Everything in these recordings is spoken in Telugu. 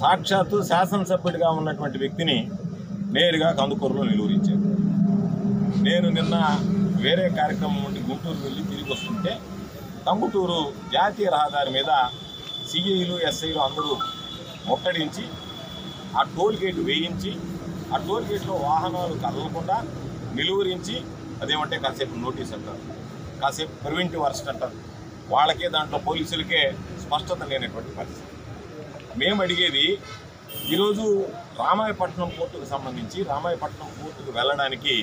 సాక్షాత్తు శాసనసభ్యుడిగా ఉన్నటువంటి వ్యక్తిని నేరుగా కందుకూరులో నిలువరించారు. నేను నిన్న వేరే కార్యక్రమం నుండి గుంటూరు వెళ్ళి తిరిగి వస్తుంటే టంగుటూరు జాతీయ రహదారి మీద సిఐలు ఎస్ఐలు అందరూ ముట్టడించి ఆ టోల్ గేట్ వేయించి ఆ టోల్ గేట్లో వాహనాలు కదలకుండా నిలువరించి అదేమంటే కాసేపు నోటీస్ అంటారు, కాసేపు ప్రివెంటివ్ అరెస్ట్ అంటారు. వాళ్ళకే దాంట్లో పోలీసులకే స్పష్టత లేనటువంటి పరిస్థితి. మేము అడిగేది ఈరోజు రామాయపట్నం పోర్టుకు సంబంధించి రామాయపట్నం పోర్టుకు వెళ్ళడానికి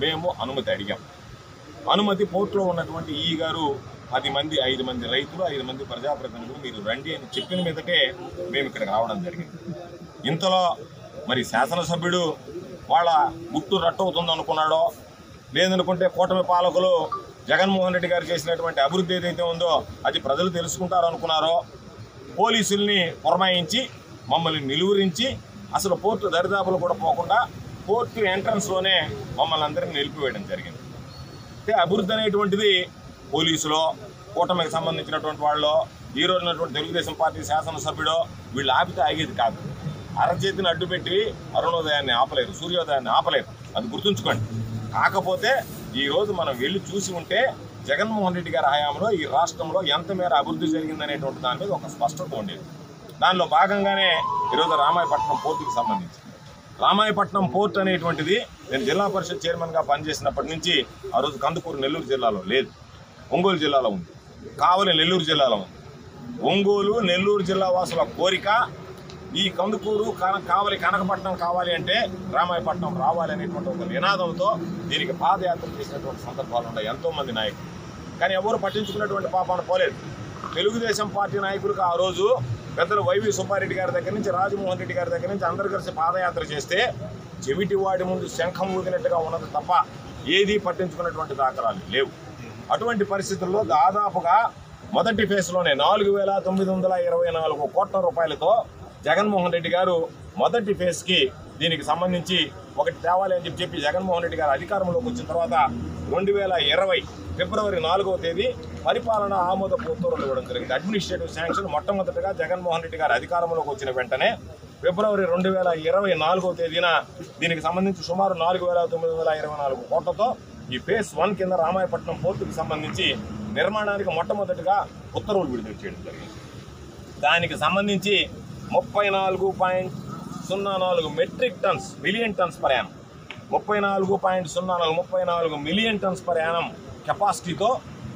మేము అనుమతి అడిగాం. అనుమతి పోర్టులో ఉన్నటువంటి ఈ గారు 10 మంది 5 మంది రైతులు 5 మంది ప్రజాప్రతినిధులు మీరు రండి అని చెప్పిన మీదటే మేము ఇక్కడికి రావడం జరిగింది. ఇంతలో మరి శాసనసభ్యుడు వాళ్ళ గుట్టు రట్టవుతుంది అనుకున్నాడో లేదనుకుంటే కూటమి పాలకులు జగన్మోహన్ రెడ్డి గారు చేసినటువంటి అభివృద్ధి ఏదైతే ఉందో అది ప్రజలు తెలుసుకుంటారు అనుకున్నారో పోలీసుల్ని పురమాయించి మమ్మల్ని నిలువరించి అసలు పోర్టు దరిదాపులు కూడా పోకుండా పోర్టు ఎంట్రన్స్లోనే మమ్మల్ని అందరినీ నిలిపివేయడం జరిగింది. అంటే అభివృద్ధి అనేటువంటిది పోలీసులో కూటమికి సంబంధించినటువంటి వాళ్ళు ఈ రోజునటువంటి తెలుగుదేశం పార్టీ శాసనసభ్యుడో వీళ్ళు ఆపితే ఆగేది కాదు. అరచేతిని అడ్డుపెట్టి అరుణోదయాన్ని ఆపలేరు, సూర్యోదయాన్ని ఆపలేరు, అది గుర్తుంచుకోండి. కాకపోతే ఈరోజు మనం వెళ్ళి చూసి ఉంటే జగన్మోహన్ రెడ్డి గారి హయాంలో ఈ రాష్ట్రంలో ఎంత మేర అభివృద్ధి జరిగిందనేటువంటి దాని మీద ఒక స్పష్టత ఉండేది. దానిలో భాగంగానే ఈరోజు రామాయపట్నం పోర్టుకు సంబంధించి రామాయపట్నం పోర్ట్ అనేటువంటిది నేను జిల్లా పరిషత్ చైర్మన్గా పనిచేసినప్పటి నుంచి ఆ రోజు కందుకూరు నెల్లూరు జిల్లాలో లేదు, ఒంగోలు జిల్లాలో ఉంది, కావలి నెల్లూరు జిల్లాలో ఉంది. ఒంగోలు నెల్లూరు జిల్లా వాసుల కోరిక ఈ కందుకూరు కావలి కనకపట్నం కావాలి అంటే రామాయపట్నం రావాలి అనేటువంటి ఒక నినాదంతో దీనికి పాదయాత్ర చేసినటువంటి సందర్భాలు ఉన్నాయి ఎంతోమంది నాయకులు. కానీ ఎవరు పట్టించుకున్నటువంటి పాపాన పోలేదు. తెలుగుదేశం పార్టీ నాయకులకు ఆ రోజు పెద్దలు వైవి సుబ్బారెడ్డి గారి దగ్గర నుంచి రాజమోహన్ రెడ్డి గారి దగ్గర నుంచి అందరు కలిసి పాదయాత్ర చేస్తే చెవిటి వాడి ముందు శంఖం ఊదినట్టుగా ఉన్నది తప్ప ఏదీ పట్టించుకున్నటువంటి దాఖలాలు లేవు. అటువంటి పరిస్థితుల్లో దాదాపుగా మొదటి ఫేజ్లోనే 4,924 కోట్ల రూపాయలతో జగన్మోహన్ రెడ్డి గారు మొదటి ఫేజ్కి దీనికి సంబంధించి ఒకటి తేవాలి అని చెప్పి జగన్మోహన్ రెడ్డి గారు అధికారంలోకి వచ్చిన తర్వాత 2020 ఫిబ్రవరి 4వ తేదీ పరిపాలన ఆమోద ఉత్తర్వులు ఇవ్వడం జరిగింది. అడ్మినిస్ట్రేటివ్ శాంక్షన్ మొట్టమొదటిగా జగన్మోహన్ రెడ్డి గారు అధికారంలోకి వచ్చిన వెంటనే ఫిబ్రవరి 2024వ తేదీన దీనికి సంబంధించి సుమారు 4,924 కోట్లతో ఈ ఫేజ్ 1 కింద రామాయపట్నం పోర్టుకు సంబంధించి నిర్మాణానికి మొట్టమొదటిగా ఉత్తర్వులు విడుదల చేయడం జరిగింది. దానికి సంబంధించి 34.04 metric tons million tons per annum 34 million tons per annum కెపాసిటీతో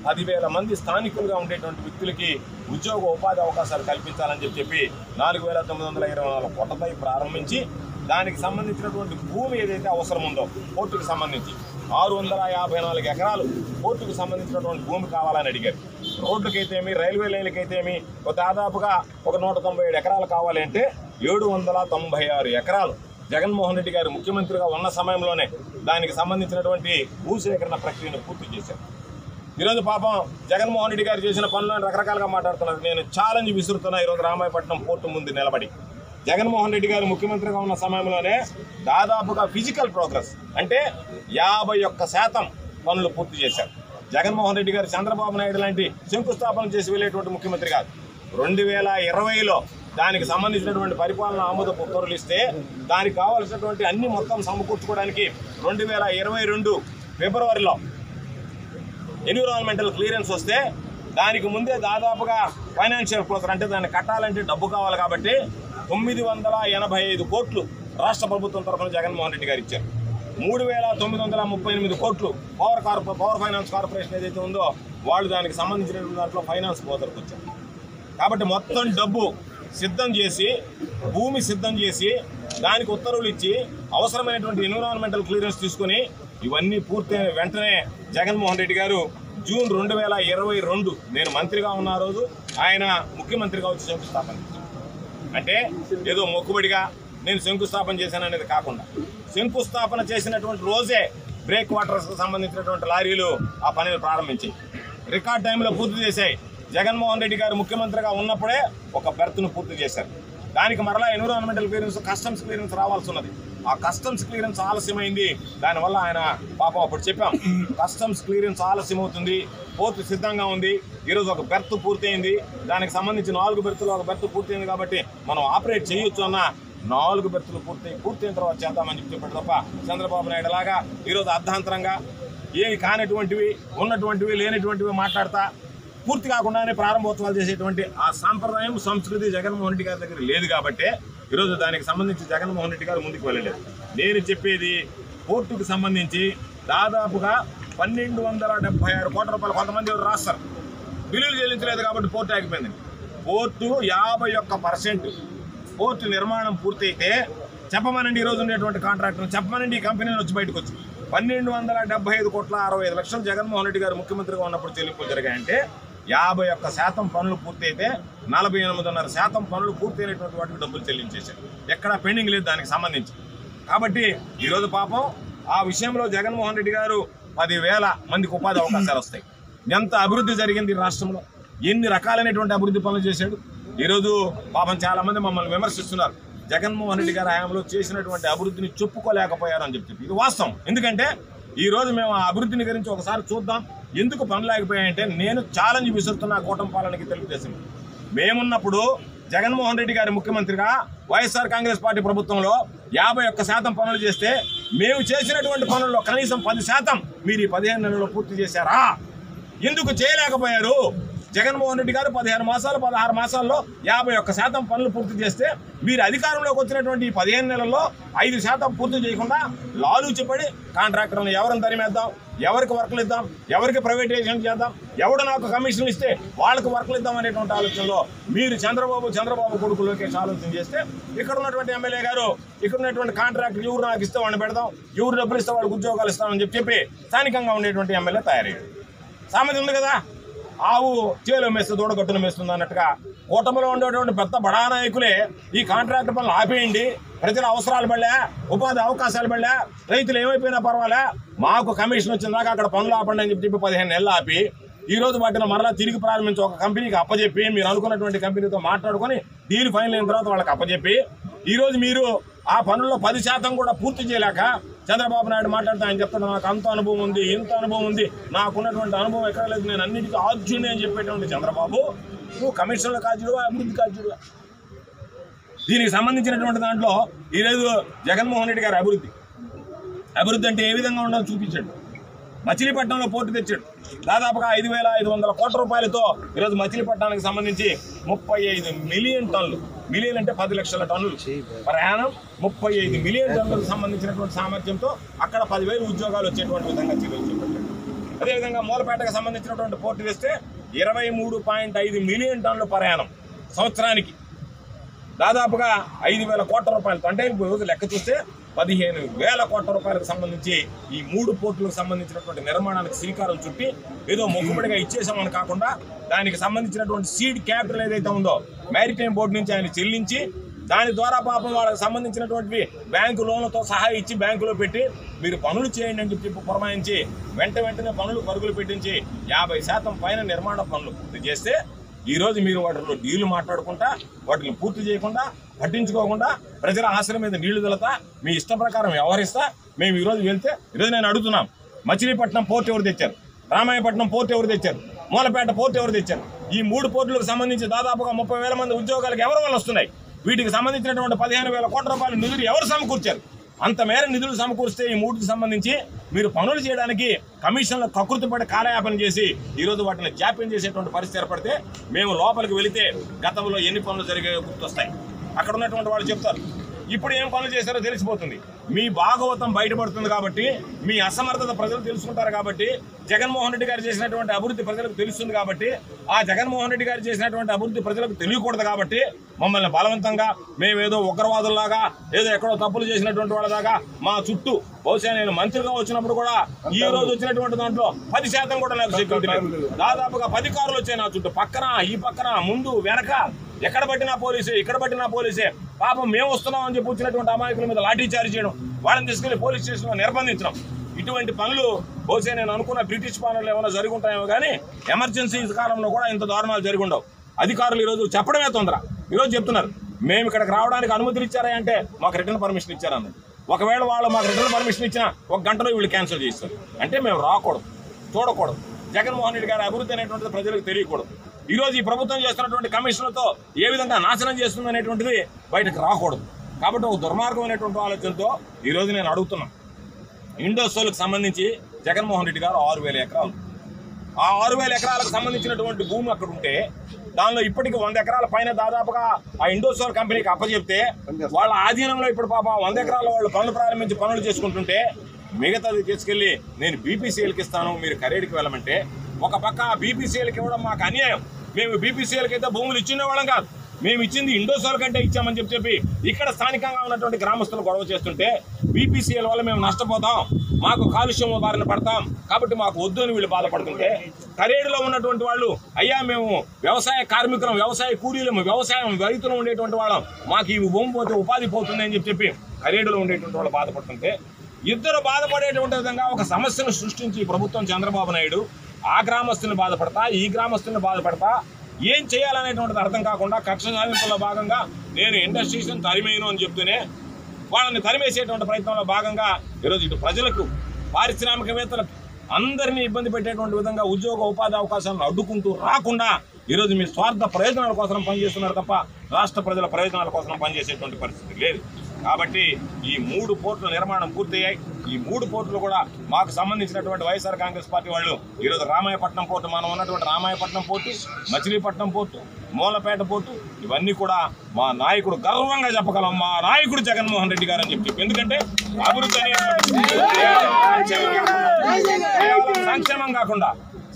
10,000 మంది స్థానికులుగా ఉండేటువంటి వ్యక్తులకి ఉద్యోగ ఉపాధి అవకాశాలు కల్పించాలని చెప్పి 4,924 కోట్లపై ప్రారంభించి దానికి సంబంధించినటువంటి భూమి ఏదైతే అవసరం ఉందో పోర్టుకు సంబంధించి 654 ఎకరాలు పోర్టుకు సంబంధించినటువంటి భూమి కావాలని అడిగారు. రోడ్లకైతేమి రైల్వే లైన్లకైతేమి దాదాపుగా 197 ఎకరాలు కావాలి అంటే 796 ఎకరాలు జగన్మోహన్ రెడ్డి గారు ముఖ్యమంత్రిగా ఉన్న సమయంలోనే దానికి సంబంధించినటువంటి భూసేకరణ ప్రక్రియను పూర్తి చేశారు. ఈరోజు పాపం జగన్మోహన్ రెడ్డి గారు చేసిన పనులను రకరకాలుగా మాట్లాడుతున్నారు. నేను ఛాలెంజ్ విసురుతున్నా ఈరోజు రామాయపట్నం పోర్టు ముందు నిలబడి జగన్మోహన్ రెడ్డి గారు ముఖ్యమంత్రిగా ఉన్న సమయంలోనే దాదాపుగా ఫిజికల్ ప్రోగ్రెస్ అంటే 51% పనులు పూర్తి చేశారు. జగన్మోహన్ రెడ్డి గారు చంద్రబాబు నాయుడు లాంటి శంకుస్థాపన చేసి వెళ్ళేటువంటి ముఖ్యమంత్రి కాదు. 2020లో దానికి సంబంధించినటువంటి పరిపాలన ఆమోద ఉత్తర్వులు ఇస్తే దానికి కావాల్సినటువంటి అన్ని మొత్తం సమకూర్చుకోవడానికి 2022 ఫిబ్రవరిలో ఎన్విరాన్మెంటల్ క్లియరెన్స్ వస్తే దానికి ముందే దాదాపుగా ఫైనాన్షియల్ క్లోజర్ అంటే దాన్ని కట్టాలంటే డబ్బు కావాలి కాబట్టి 985 కోట్లు రాష్ట్ర ప్రభుత్వం తరఫున జగన్మోహన్ రెడ్డి గారు ఇచ్చారు. 3,938 కోట్లు పవర్ ఫైనాన్స్ కార్పొరేషన్ ఏదైతే ఉందో వాళ్ళు దానికి సంబంధించినటువంటి దాంట్లో ఫైనాన్స్ క్లోజర్కి వచ్చారు. కాబట్టి మొత్తం డబ్బు సిద్ధం చేసి భూమి సిద్ధం చేసి దానికి ఉత్తర్వులు ఇచ్చి అవసరమైనటువంటి ఎన్విరాన్మెంటల్ క్లియరెన్స్ తీసుకుని ఇవన్నీ పూర్తయిన వెంటనే జగన్మోహన్ రెడ్డి గారు జూన్ 2022 నేను మంత్రిగా ఉన్న రోజు ఆయన ముఖ్యమంత్రిగా వచ్చి శంకుస్థాపన అంటే ఏదో మొక్కుబడిగా నేను శంకుస్థాపన చేశాను అనేది కాకుండా శంకుస్థాపన చేసినటువంటి రోజే బ్రేక్ వాటర్స్కి సంబంధించినటువంటి లారీలు ఆ పనిని ప్రారంభించి రికార్డ్ టైంలో పూర్తి చేశాయి. జగన్మోహన్ రెడ్డి గారు ముఖ్యమంత్రిగా ఉన్నప్పుడే ఒక బెర్త్ను పూర్తి చేశారు. దానికి మరలా ఎన్విరాన్మెంటల్ క్లియరెన్స్ కస్టమ్స్ క్లియరెన్స్ రావాల్సి ఉన్నది. ఆ కస్టమ్స్ క్లియరెన్స్ ఆలస్యమైంది. దానివల్ల ఆయన పాపం అప్పుడు చెప్పాం కస్టమ్స్ క్లియరెన్స్ ఆలస్యం అవుతుంది, పోర్టు సిద్ధంగా ఉంది. ఈరోజు ఒక బెర్త్ పూర్తయింది, దానికి సంబంధించి 4 బెర్తులు ఒక బెర్త్ పూర్తయింది కాబట్టి మనం ఆపరేట్ చేయొచ్చు అన్న 4 బెర్తులు పూర్తయిన తర్వాత చేద్దామని చెప్పాడు తప్ప చంద్రబాబు నాయుడు లాగా ఈరోజు అర్ధాంతరంగా ఏమి కానటువంటివి ఉన్నటువంటివి లేనటువంటివి మాట్లాడతా పూర్తి కాకుండానే ప్రారంభోత్సవాలు చేసేటువంటి ఆ సాంప్రదాయం సంస్కృతి జగన్మోహన్ రెడ్డి గారి దగ్గర లేదు కాబట్టి ఈరోజు దానికి సంబంధించి జగన్మోహన్ రెడ్డి గారు ముందుకు వెళ్ళలేదు. నేను చెప్పేది పోర్టుకు సంబంధించి దాదాపుగా 1276 కోట్ల రూపాయలు కొంతమంది రాస్తారు, బిల్లులు చెల్లించలేదు కాబట్టి పోర్టు ఆగిపోయింది. పోర్టు 51% పోర్టు నిర్మాణం పూర్తయితే చెప్పమనండి, ఈరోజు ఉండేటువంటి కాంట్రాక్టర్ చెప్పమనండి, ఈ కంపెనీని వచ్చి బయటకు వచ్చి 1275,65,00,000 జగన్మోహన్ రెడ్డి గారు ముఖ్యమంత్రిగా ఉన్నప్పుడు చెల్లింపులు జరిగాయంటే 51% పనులు పూర్తయితే 48.5% పనులు పూర్తయినటువంటి వాటికి డబ్బులు చెల్లించేశారు. ఎక్కడా పెండింగ్ లేదు దానికి సంబంధించి. కాబట్టి ఈరోజు పాపం ఆ విషయంలో జగన్మోహన్ రెడ్డి గారు 10,000 మందికి ఉపాధి అవకాశాలు వస్తాయి. ఎంత అభివృద్ధి జరిగింది రాష్ట్రంలో, ఎన్ని రకాలైనటువంటి అభివృద్ధి పనులు చేశాడు. ఈరోజు పాపం చాలా మంది మమ్మల్ని విమర్శిస్తున్నారు, జగన్మోహన్ రెడ్డి గారి హయాంలో చేసినటువంటి అభివృద్ధిని చెప్పుకోలేకపోయారు అని చెప్తుంది. ఇది వాస్తవం. ఎందుకంటే ఈరోజు మేము ఆ అభివృద్ధిని గురించి ఒకసారి చూద్దాం. ఎందుకు పనులు ఆగిపోయాయంటే నేను ఛాలెంజ్ విసురుతున్న కూటమి పాలనకి తెలుగుదేశం. మేమున్నప్పుడు జగన్మోహన్ రెడ్డి గారి ముఖ్యమంత్రిగా వైఎస్ఆర్ కాంగ్రెస్ పార్టీ ప్రభుత్వంలో 51% పనులు చేస్తే మేము చేసినటువంటి పనుల్లో కనీసం 10% మీరు ఈ 15 నెలల్లో పూర్తి చేశారా? ఎందుకు చేయలేకపోయారు? జగన్మోహన్ రెడ్డి గారు 16 మాసాల్లో 51% పనులు పూర్తి చేస్తే మీరు అధికారంలోకి వచ్చినటువంటి 15 నెలల్లో 5% పూర్తి చేయకుండా లాలూచిపడి కాంట్రాక్టర్లను ఎవరిని తరిమేద్దాం, ఎవరికి వర్కులు ఇద్దాం, ఎవరికి ప్రైవేటైజేషన్ చేద్దాం, ఎవడు నాకు కమిషన్లు ఇస్తే వాళ్ళకి వర్కులు ఇద్దాం అనేటువంటి ఆలోచనలో మీరు చంద్రబాబు కొడుకు లోకేష్ ఆలోచన చేస్తే ఇక్కడ ఉన్నటువంటి ఎమ్మెల్యే గారు ఇక్కడ ఉన్నటువంటి కాంట్రాక్టర్ ఎవరు నాకు ఇస్తే వాడిని పెడదాం, ఎవరు డబ్బులు ఇస్తే వాళ్ళకి ఉద్యోగాలు ఇస్తామని చెప్పి స్థానికంగా ఉండేటువంటి ఎమ్మెల్యే తయారయ్యాడు. సామెత ఉంది కదా, ఆవు చేలో మేస్తే దూడగట్టును మేస్తుంది అన్నట్టుగా కూటమిలో ఉండేటువంటి పెద్ద బడా నాయకులే ఈ కాంట్రాక్టర్ పనులు ఆపేయండి, ప్రజల అవసరాలు పడలే, ఉపాధి అవకాశాలు పడలే, రైతులు ఏమైపోయినా పర్వాలే, మాకు కమిషన్ వచ్చిందాక అక్కడ పనులు ఆపండి అని చెప్పి 15 నెలలు ఆపి ఈరోజు వాటిని మరలా తిరిగి ప్రారంభించి ఒక కంపెనీకి అప్పచెప్పి మీరు అనుకున్నటువంటి కంపెనీతో మాట్లాడుకొని డీల్ ఫైనల్ అయిన తర్వాత వాళ్ళకి అప్పచెప్పి ఈరోజు మీరు ఆ పనుల్లో 10% కూడా పూర్తి చేయలేక చంద్రబాబు నాయుడు మాట్లాడుతూ ఆయన చెప్తాడు, నాకు అంత అనుభవం ఉంది, ఇంత అనుభవం ఉంది, నాకున్నటువంటి అనుభవం ఎక్కడ లేదు, నేను అన్నిటికీ ఆద్యుడిని అని చెప్పేటువంటి చంద్రబాబు నువ్వు కమిషన్ల కాజుడువా, అభివృద్ధి కాజుడువా? దీనికి సంబంధించినటువంటి దాంట్లో ఈరోజు జగన్మోహన్ రెడ్డి గారి అభివృద్ధి అంటే ఏ విధంగా ఉండాలో చూపించాడు. మచిలీపట్నంలో పోర్టు తెచ్చాడు, దాదాపుగా 5,500 కోట్ల రూపాయలతో ఈరోజు మచిలీపట్నానికి సంబంధించి 35 మిలియన్ టన్నులు, మిలియన్ అంటే 10 లక్షల టన్నులు ప్రయాణం, 35 మిలియన్ టన్నులకు సంబంధించినటువంటి సామర్థ్యంతో అక్కడ 10,000 ఉద్యోగాలు వచ్చేటువంటి విధంగా చర్యలు చేపట్టాడు. అదేవిధంగా మూలపేటకు సంబంధించినటువంటి పోర్టు తెస్తే 23.5 మిలియన్ టన్నుల ప్రయాణం సంవత్సరానికి, దాదాపుగా 5,000 కోట్ల రూపాయలతో, అంటే రోజు లెక్క చూస్తే 15,000 కోట్ల రూపాయలకు సంబంధించి ఈ 3 పోర్టులకు సంబంధించినటువంటి నిర్మాణానికి శ్రీకారం చుట్టి ఏదో మొక్కుబడిగా ఇచ్చేసామని కాకుండా దానికి సంబంధించినటువంటి సీడ్ క్యాపిటల్ ఏదైతే ఉందో మ్యారిటైమ్ బోర్డు నుంచి ఆయన చెల్లించి దాని ద్వారా పాపం వాళ్ళకి సంబంధించినటువంటి బ్యాంకు లోన్లతో సహా ఇచ్చి బ్యాంకులో పెట్టి మీరు పనులు చేయండి అని చెప్పి పురమాయించి వెంటనే పనులు పరుగులు పెట్టించి 50% పైన నిర్మాణ పనులు పూర్తి చేస్తే ఈరోజు మీరు వాటిలో డీలు మాట్లాడుకుంటా వాటిని పూర్తి చేయకుండా పట్టించుకోకుండా ప్రజల ఆశ్రయం మీద నీళ్లు దొలతా మీ ఇష్ట ప్రకారం వ్యవహరిస్తా మేము ఈరోజు వెళ్తే ఈరోజు నేను అడుగుతున్నాం, మచిలీపట్నం పోర్టు ఎవరు తెచ్చారు, రామాయపట్నం పోర్టు ఎవరు తెచ్చారు, మూలపేట పోర్టు ఎవరు తెచ్చారు? ఈ 3 పోర్టులకు సంబంధించి దాదాపుగా 30,000 మంది ఉద్యోగాలకు ఎవరి వల్ల వస్తున్నాయి? వీటికి సంబంధించినటువంటి 15,000 కోట్ల రూపాయల నిధులు ఎవరు సమకూర్చారు? అంత మేర నిధులు సమకూరిస్తే ఈ 3కి సంబంధించి మీరు పనులు చేయడానికి కమిషన్లు కకృతిపడి కాలయాపన చేసి ఈరోజు వాటిని జాప్యం చేసేటువంటి పరిస్థితి ఏర్పడితే మేము లోపలికి వెళితే గతంలో ఎన్ని పనులు జరిగాయో గుర్తొస్తాయి. అక్కడ ఉన్నటువంటి వాళ్ళు చెప్తారు, ఇప్పుడు ఏం పనులు చేశారో తెలిసిపోతుంది. మీ భాగవతం బయటపడుతుంది కాబట్టి, మీ అసమర్థత ప్రజలు తెలుసుకుంటారు కాబట్టి, జగన్మోహన్ రెడ్డి గారు చేసినటువంటి అభివృద్ధి ప్రజలకు తెలుస్తుంది కాబట్టి, ఆ జగన్మోహన్ రెడ్డి గారు చేసినటువంటి అభివృద్ధి ప్రజలకు తెలియకూడదు కాబట్టి మమ్మల్ని బలవంతంగా మేమేదో ఉగ్రవాదుల్లాగా ఏదో ఎక్కడో తప్పులు చేసినటువంటి వాళ్ళలాగా మా చుట్టూ, బహుశా నేను మంత్రిగా వచ్చినప్పుడు కూడా ఈ రోజు వచ్చినటువంటి దాంట్లో 10% కూడా నాకు సెక్యూరిటీ లేదు. దాదాపుగా 10 కార్లు వచ్చాయి నా చుట్టూ, పక్కన ఈ పక్కన ముందు వెనక, ఎక్కడ పట్టినా పోలీసే, ఇక్కడ పట్టినా పోలీసే. పాపం మేము వస్తున్నాం అని చెప్పి వచ్చినటువంటి అమాయకుల మీద లాఠీ చార్జ్ చేయడం, వాళ్ళని తీసుకెళ్లి పోలీస్ స్టేషన్లో నిర్బంధించడం, ఇటువంటి పనులు బహుశా నేను అనుకున్న బ్రిటిష్ పాలనలో ఏమైనా జరిగి ఉంటాయేమో కానీ ఎమర్జెన్సీ కాలంలో కూడా ఇంత దారుణాలు జరిగి ఉండవు. అధికారులు ఈరోజు చెప్పడమే తొందర. ఈరోజు చెప్తున్నారు మేము ఇక్కడికి రావడానికి అనుమతులు ఇచ్చారా అంటే మాకు రిటర్న్ పర్మిషన్ ఇచ్చారన్నది. ఒకవేళ వాళ్ళు మాకు రిటర్న్ పర్మిషన్ ఇచ్చినా 1 గంటలో వీళ్ళు క్యాన్సిల్ చేస్తారు. అంటే మేము రాకూడదు, చూడకూడదు, జగన్మోహన్ రెడ్డి గారి అభివృద్ధి అనేటువంటిది ప్రజలకు తెలియకూడదు. ఈరోజు ఈ ప్రభుత్వం చేస్తున్నటువంటి కమిషన్లతో ఏ విధంగా నాశనం చేస్తుంది అనేటువంటిది బయటకు రాకూడదు. కాబట్టి ఒక దుర్మార్గమైనటువంటి ఆలోచనతో ఈరోజు నేను అడుగుతున్నాను. ఇండోసోల్కి సంబంధించి జగన్మోహన్ రెడ్డి గారు 6,000 ఎకరాలు, ఆ 6,000 ఎకరాలకు సంబంధించినటువంటి భూమి అక్కడ ఉంటే దానిలో ఇప్పటికి 100 ఎకరాల పైన దాదాపుగా ఆ ఇండోసోల్ కంపెనీకి అప్పచెప్తే వాళ్ళ ఆధీనంలో ఇప్పుడు పాప 100 ఎకరాల వాళ్ళు పనులు ప్రారంభించి పనులు చేసుకుంటుంటే మిగతాది తీసుకెళ్లి నేను బీపీసీఎల్కి ఇస్తాను, మీరు కరేడికి వెళ్ళమంటే ఒక పక్క బీపీసీఎల్కి ఇవ్వడం మాకు అన్యాయం. మేము బీపీసీఎల్కి అయితే భూములు ఇచ్చిన వాళ్ళం కాదు, మేము ఇచ్చింది ఇండోసోల్ కంటే ఇచ్చామని చెప్పి ఇక్కడ స్థానికంగా ఉన్నటువంటి గ్రామస్తులు గొడవ చేస్తుంటే బీపీసీఎల్ వల్ల మేము నష్టపోతాం, మాకు కాలుష్యం బారిన పడతాం, కాబట్టి మాకు వద్దు అని వీళ్ళు బాధపడుతుంటే కరేడులో ఉన్నటువంటి వాళ్ళు అయ్యా మేము వ్యవసాయ కార్మికులం, వ్యవసాయ కూలీలము, వ్యవసాయం రైతులు ఉండేటువంటి వాళ్ళం, మాకు ఈ భూమి పోతే ఉపాధి పోతుంది అని చెప్పి కరేడులో ఉండేటువంటి వాళ్ళు బాధపడుతుంటే ఇద్దరు బాధపడేటువంటి విధంగా ఒక సమస్యను సృష్టించి ప్రభుత్వం చంద్రబాబు నాయుడు ఆ గ్రామస్తుని బాధపడతా ఈ గ్రామస్తుని బాధపడతా ఏం చేయాలనేటువంటిది అర్థం కాకుండా కక్ష సాధింపులో భాగంగా నేను ఇండస్ట్రీస్ని తరిమేయను అని చెప్తూనే వాళ్ళని తరిమేసేటువంటి ప్రయత్నంలో భాగంగా ఈరోజు ఇటు ప్రజలకు, పారిశ్రామికవేత్తలకు అందరినీ ఇబ్బంది పెట్టేటువంటి విధంగా ఉద్యోగ ఉపాధి అవకాశాలను అడ్డుకుంటూ రాకుండా ఈరోజు మీ స్వార్థ ప్రయోజనాల కోసం పనిచేస్తున్నారు తప్ప రాష్ట్ర ప్రజల ప్రయోజనాల కోసం పనిచేసేటువంటి పరిస్థితి లేదు. కాబట్టి ఈ 3 పోర్టుల నిర్మాణం పూర్తయ్యాయి. ఈ 3 పోర్టులు కూడా మాకు సంబంధించినటువంటి వైఎస్ఆర్ కాంగ్రెస్ పార్టీ వాళ్ళు ఈరోజు రామాయపట్నం పోర్టు, మనం ఉన్నటువంటి Ramayapatnam port, Machilipatnam port, Mulapeta port, ఇవన్నీ కూడా మా నాయకుడు గర్వంగా చెప్పగలం, మా నాయకుడు జగన్మోహన్ రెడ్డి గారు అని చెప్పి. ఎందుకంటే అభివృద్ధి సంక్షేమం కాకుండా,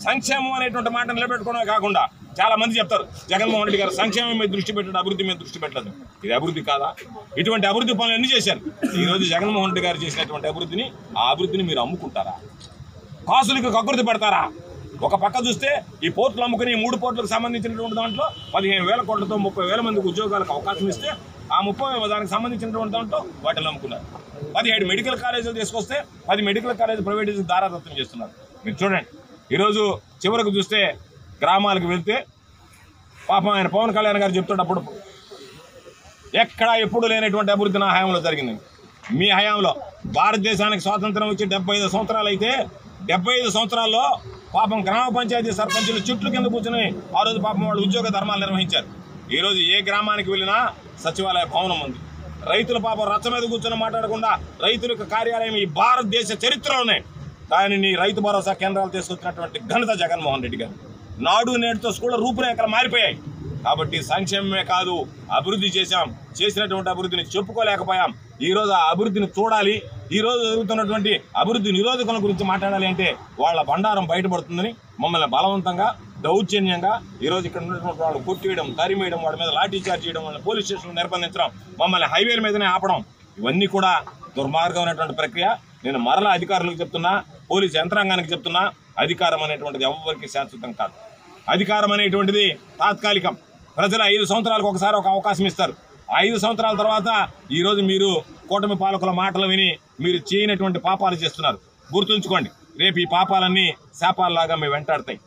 సంక్షేమం అనేటువంటి మాట నిలబెట్టుకోవడమే కాకుండా చాలా మంది చెప్తారు జగన్మోహన్ రెడ్డి గారు సంక్షేమం మీద దృష్టి పెట్టాడు, అభివృద్ధి మీద దృష్టి పెట్టలేదు. ఇది అభివృద్ధి కాదా? ఇటువంటి అభివృద్ధి పనులు ఎన్ని చేశారు? ఈరోజు జగన్మోహన్ రెడ్డి గారు చేసినటువంటి అభివృద్ధిని, ఆ అభివృద్ధిని మీరు అమ్ముకుంటారా? కాసులకు కకృతి పడతారా? ఒక పక్క చూస్తే ఈ పోర్టులు అమ్ముకుని 3 పోర్టులకు సంబంధించినటువంటి దాంట్లో 15,000 కోట్లతో 30,000 మందికి ఉద్యోగాలకు అవకాశం ఇస్తే ఆ 30 దానికి సంబంధించినటువంటి దాంట్లో వాటిని అమ్ముకున్నారు. 17 మెడికల్ కాలేజీలు తీసుకొస్తే 10 మెడికల్ కాలేజీ ప్రైవేటైజేషన్ దారాదత్తం చేస్తున్నారు. మీరు చూడండి, ఈరోజు చివరకు చూస్తే గ్రామాలకు వెళ్తే పాపం ఆయన పవన్ కళ్యాణ్ గారు చెప్తున్నప్పుడు ఎక్కడా ఎప్పుడు లేనటువంటి అభివృద్ధి నా హయాంలో జరిగింది. మీ హయాంలో భారతదేశానికి స్వాతంత్రం వచ్చి 75 సంవత్సరాలు అయితే 75 సంవత్సరాల్లో పాపం గ్రామ పంచాయతీ సర్పంచులు చెట్లు కింద కూర్చొని ఆ రోజు పాపం వాళ్ళు ఉద్యోగ ధర్మాలు నిర్వహించారు. ఈరోజు ఏ గ్రామానికి వెళ్ళినా సచివాలయ భవనం ఉంది. రైతుల పాపం రచ్చ మీద కూర్చొని మాట్లాడకుండా రైతుల యొక్క కార్యాలయం ఈ భారతదేశ చరిత్రలోనే. దానిని రైతు భరోసా కేంద్రాలు తీసుకొచ్చినటువంటి ఘనత జగన్మోహన్ రెడ్డి గారు. నాడు నేడుతో స్కూళ్ళ రూపురేఖలు మారిపోయాయి. కాబట్టి సంక్షేమమే కాదు అభివృద్ధి చేశాం, చేసినటువంటి అభివృద్ధిని చెప్పుకోలేకపోయాం. ఈరోజు ఆ అభివృద్ధిని చూడాలి, ఈరోజు జరుగుతున్నటువంటి అభివృద్ధి నిరోధకుల గురించి మాట్లాడాలి అంటే వాళ్ళ బండారం బయటపడుతుందని మమ్మల్ని బలవంతంగా దౌర్జన్యంగా ఈరోజు ఇక్కడ ఉన్నటువంటి వాళ్ళు కొట్టివేయడం, తరిమేయడం, వాళ్ళ మీద లాఠీ చార్జ్ చేయడం, వాళ్ళని పోలీస్ స్టేషన్లో నిర్బంధించడం, మమ్మల్ని హైవేల మీదనే ఆపడం, ఇవన్నీ కూడా దుర్మార్గమైనటువంటి ప్రక్రియ. నేను మరలా అధికారులకు చెప్తున్నా, పోలీసు యంత్రాంగానికి చెప్తున్నా, అధికారం అనేటువంటిది ఎవరికి శాశ్వతం కాదు. అధికారం అనేటువంటిది తాత్కాలికం. ప్రజలు 5 సంవత్సరాలకు ఒకసారి ఒక అవకాశం ఇస్తారు. 5 సంవత్సరాల తర్వాత ఈరోజు మీరు కూటమి పాలకుల మాటలు విని మీరు చేయనటువంటి పాపాలు చేస్తున్నారు. గుర్తుంచుకోండి, రేపు ఈ పాపాలన్నీ శాపాలలాగా మీ వెంటాడతాయి.